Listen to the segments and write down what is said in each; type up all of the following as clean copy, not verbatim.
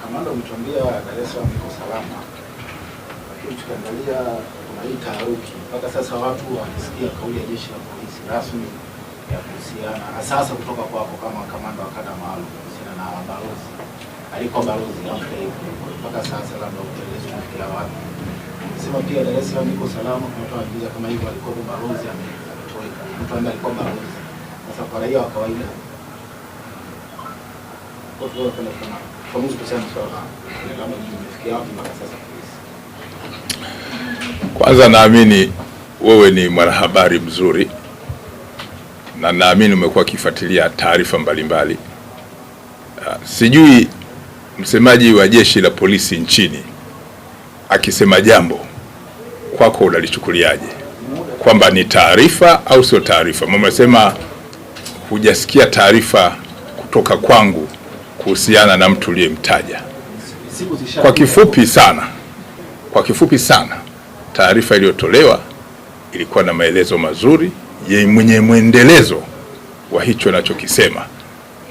Kamanda, umetuambia Dar es Salaam iko salama, lakini tukiangalia kuna hii taharuki mpaka sasa, watu wakisikia kauli ya jeshi la polisi rasmi ya kuhusiana sasa kutoka kwako kama kamanda wa kada maalum kuhusiana na balozi alikuwa balozi mpaka sasa, labda upelelezi unafikia wapi? Sema pia Dar es Salaam iko salama, kuna watu wanajiuliza kama hivyo alikuwa balozi ametoweka, mtu ambaye alikuwa balozi. Sasa kwa raia wa kawaida kwanza, naamini wewe ni mwanahabari mzuri na naamini umekuwa ukifuatilia taarifa mbalimbali. Sijui msemaji wa jeshi la polisi nchini akisema jambo kwako unalichukuliaje, kwamba ni taarifa au sio taarifa? Mama amesema hujasikia taarifa kutoka kwangu kuhusiana na mtu uliyemtaja. Kwa kifupi sana, taarifa iliyotolewa ilikuwa na maelezo mazuri yenye mwendelezo wa hicho nachokisema,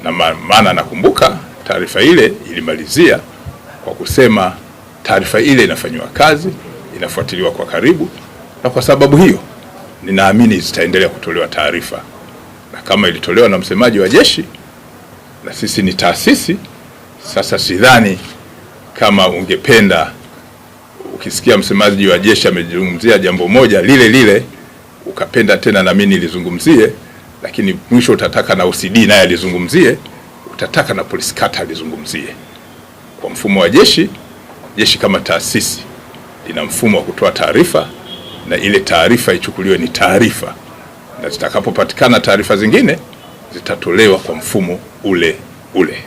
na maana nakumbuka taarifa ile ilimalizia kwa kusema taarifa ile inafanywa kazi, inafuatiliwa kwa karibu, na kwa sababu hiyo ninaamini zitaendelea kutolewa taarifa. Na kama ilitolewa na msemaji wa jeshi, na sisi ni taasisi, sasa sidhani kama ungependa ukisikia msemaji wa jeshi amezungumzia jambo moja lile lile ukapenda tena na mimi nilizungumzie, lakini mwisho utataka na OCD naye alizungumzie, utataka na polisi kata alizungumzie. Kwa mfumo wa jeshi kama taasisi ina mfumo wa kutoa taarifa, na ile taarifa ichukuliwe ni taarifa, na zitakapopatikana taarifa zingine zitatolewa kwa mfumo ule ule.